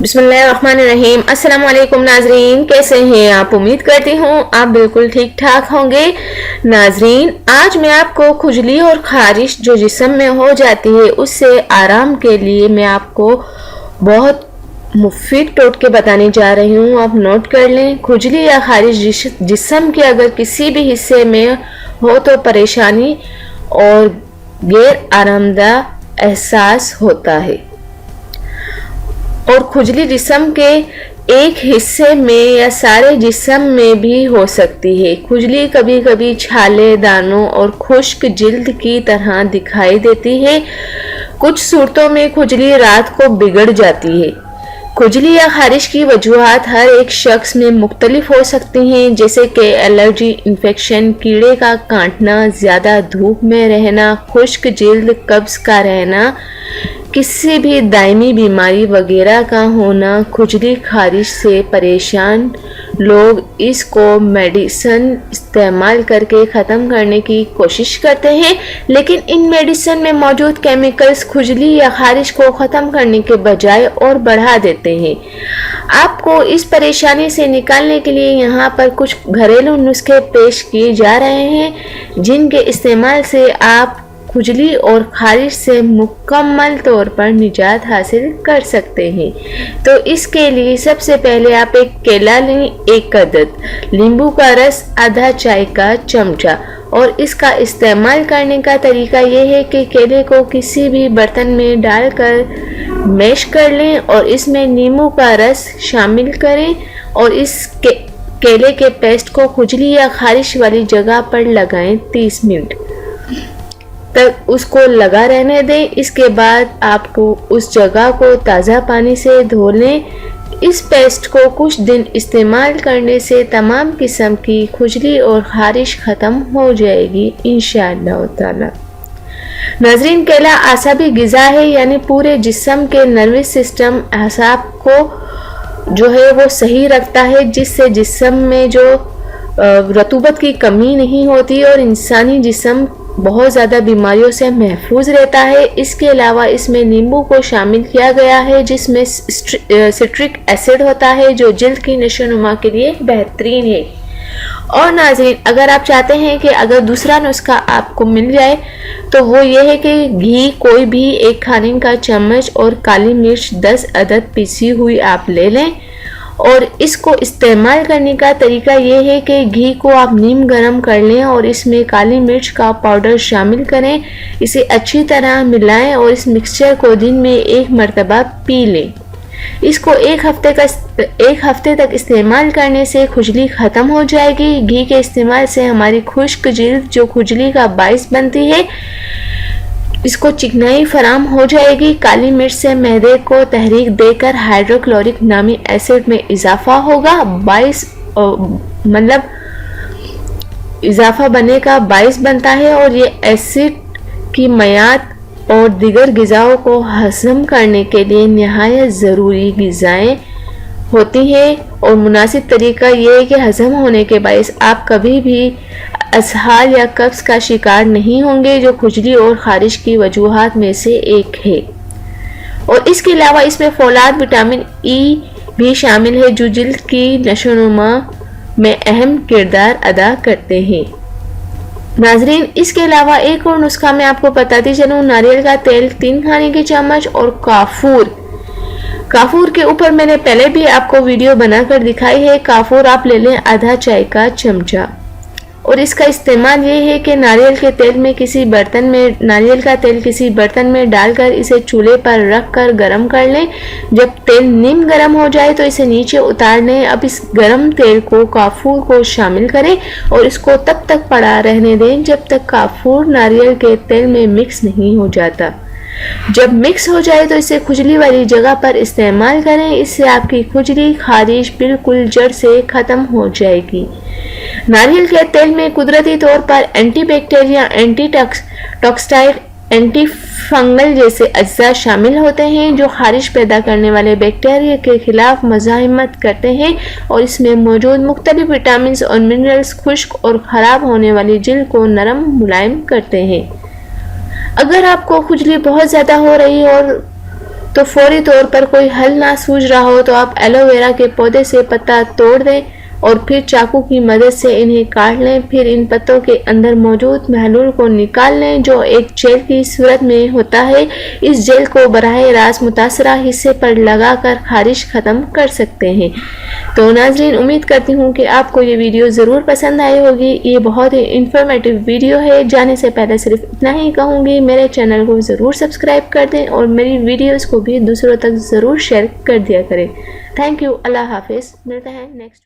بسم اللہ الرحمن الرحیم۔ السلام علیکم ناظرین، کیسے ہیں آپ؟ امید کرتی ہوں آپ بالکل ٹھیک ٹھاک ہوں گے۔ ناظرین، آج میں آپ کو کھجلی اور خارش جو جسم میں ہو جاتی ہے اس سے آرام کے لیے میں آپ کو بہت مفید ٹوٹکے بتانے جا رہی ہوں، آپ نوٹ کر لیں۔ کھجلی یا خارش جسم کے اگر کسی بھی حصے میں ہو تو پریشانی اور غیر آرام دہ احساس ہوتا ہے، اور کھجلی جسم کے ایک حصے میں یا سارے جسم میں بھی ہو سکتی ہے۔ کھجلی کبھی کبھی چھالے، دانوں اور خشک جلد کی طرح دکھائی دیتی ہے۔ کچھ صورتوں میں کھجلی رات کو بگڑ جاتی ہے۔ کھجلی یا خارش کی وجوہات ہر ایک شخص میں مختلف ہو سکتی ہیں، جیسے کہ الرجی، انفیکشن، کیڑے کا کاٹنا، زیادہ دھوپ میں رہنا، خشک جلد، قبض کا رہنا، کسی بھی دائمی بیماری وغیرہ کا ہونا۔ کھجلی خارش سے پریشان لوگ اس کو میڈیسن استعمال کر کے ختم کرنے کی کوشش کرتے ہیں، لیکن ان میڈیسن میں موجود کیمیکلز کھجلی یا خارش کو ختم کرنے کے بجائے اور بڑھا دیتے ہیں۔ آپ کو اس پریشانی سے نکالنے کے لیے یہاں پر کچھ گھریلو نسخے پیش کیے جا رہے ہیں، جن کے استعمال سے آپ کھجلی اور خارش سے مکمل طور پر نجات حاصل کر سکتے ہیں۔ تو اس کے لیے سب سے پہلے آپ ایک کیلا لیں، 1 عدد لیمبو کا رس، آدھا چائے کا چمچہ، اور اس کا استعمال کرنے کا طریقہ یہ ہے کہ کیلے کو کسی بھی برتن میں ڈال کر میش کر لیں اور اس میں نیمبو کا رس شامل کریں، اور اس کیلے کے پیسٹ کو کھجلی یا خارش والی جگہ پر لگائیں۔ 30 منٹ تک اس کو لگا رہنے دیں۔ اس کے بعد آپ کو اس جگہ کو تازہ پانی سے دھو لیں۔ اس پیسٹ کو کچھ دن استعمال کرنے سے تمام قسم کی کھجلی اور خارش ختم ہو جائے گی انشاءاللہ تعالی۔ ناظرین، کیلا اعصابی غذا ہے، یعنی پورے جسم کے نروس سسٹم اعصاب کو جو ہے وہ صحیح رکھتا ہے، جس سے جسم میں جو رطوبت کی کمی نہیں ہوتی اور انسانی جسم بہت زیادہ بیماریوں سے محفوظ رہتا ہے۔ اس کے علاوہ اس میں نیمبو کو شامل کیا گیا ہے، جس میں سٹرک ایسڈ ہوتا ہے، جو جلد کی نشو و نما کے لیے بہترین ہے۔ اور ناظرین، اگر آپ چاہتے ہیں کہ اگر دوسرا نسخہ آپ کو مل جائے تو وہ یہ ہے کہ گھی کوئی بھی 1 کھانے کا چمچ اور کالی مرچ 10 عدد پیسی ہوئی آپ لے لیں، اور اس کو استعمال کرنے کا طریقہ یہ ہے کہ گھی کو آپ نیم گرم کر لیں اور اس میں کالی مرچ کا پاؤڈر شامل کریں، اسے اچھی طرح ملائیں اور اس مکسچر کو دن میں 1 مرتبہ پی لیں۔ اس کو ایک ہفتے تک استعمال کرنے سے کھجلی ختم ہو جائے گی۔ گھی کے استعمال سے ہماری خشک جلد جو کھجلی کا باعث بنتی ہے، اس کو چکنائی فراہم ہو جائے گی۔ کالی مرچ سے معدے کو تحریک دے کر ہائیڈروکلورک نامی ایسڈ میں اضافہ ہوگا، اضافہ بنے کا باعث بنتا ہے، اور یہ ایسڈ کی میعاد اور دیگر غذاؤں کو ہضم کرنے کے لیے نہایت ضروری غذائیں ہوتی ہیں، اور مناسب طریقہ یہ ہے کہ ہضم ہونے کے باعث آپ کبھی بھی اسہال یا قبض کا شکار نہیں ہوں گے، جو کھجلی اور خارش کی وجوہات میں سے ایک ہے۔ اور اس کے علاوہ اس میں فولاد، وٹامن ای بھی شامل ہے، جو جلد کی نشو و نما میں اہم کردار ادا کرتے ہیں۔ ناظرین، اس کے علاوہ ایک اور نسخہ میں آپ کو بتاتی چلوں۔ ناریل کا تیل 3 کھانے کے چمچ، اور کافور کے اوپر میں نے پہلے بھی آپ کو ویڈیو بنا کر دکھائی ہے۔ کافور آپ لے لیں آدھا چائے کا چمچہ، اور اس کا استعمال یہ ہے کہ ناریل کا تیل کسی برتن میں ڈال کر اسے چولہے پر رکھ کر گرم کر لیں۔ جب تیل نیم گرم ہو جائے تو اسے نیچے اتار لیں۔ اب اس گرم تیل کو کافور کو شامل کریں اور اس کو تب تک پڑا رہنے دیں جب تک کافور ناریل کے تیل میں مکس نہیں ہو جاتا۔ جب مکس ہو جائے تو اسے کھجلی والی جگہ پر استعمال کریں، اس سے آپ کی کھجلی خارش بالکل جڑ سے ختم ہو جائے گی۔ ناریل کے تیل میں قدرتی طور پر اینٹی بیکٹیریا، اینٹی ٹاکسائڈ، اینٹی فنگل جیسے اجزاء شامل ہوتے ہیں، جو خارش پیدا کرنے والے بیکٹیریا کے خلاف مزاحمت کرتے ہیں، اور اس میں موجود مختلف وٹامنز اور منرلز خشک اور خراب ہونے والی جلد کو نرم ملائم کرتے ہیں۔ اگر آپ کو کھجلی بہت زیادہ ہو رہی ہے اور تو فوری طور پر کوئی حل نہ سوج رہا ہو تو آپ ایلو ویرا کے پودے سے پتا توڑ دیں اور پھر چاقو کی مدد سے انہیں کاٹ لیں. پھر ان پتوں کے اندر موجود محلول کو نکال لیں جو ایک جیل کی صورت میں ہوتا ہے. اس جیل کو براہ راست متاثرہ حصے پر لگا کر خارش ختم کر سکتے ہیں. تو ناظرین امید کرتی ہوں کہ آپ کو یہ ویڈیو ضرور پسند آئی ہوگی. یہ بہت ہی انفارمیٹو ویڈیو ہے. جانے سے پہلے صرف اتنا ہی کہوں گی میرے چینل کو ضرور سبسکرائب کر دیں اور میری ویڈیوز کو بھی دوسروں تک ضرور شیئر کر دیا کریں. Thank you. اللہ حافظ. ملتے ہیں نیکسٹ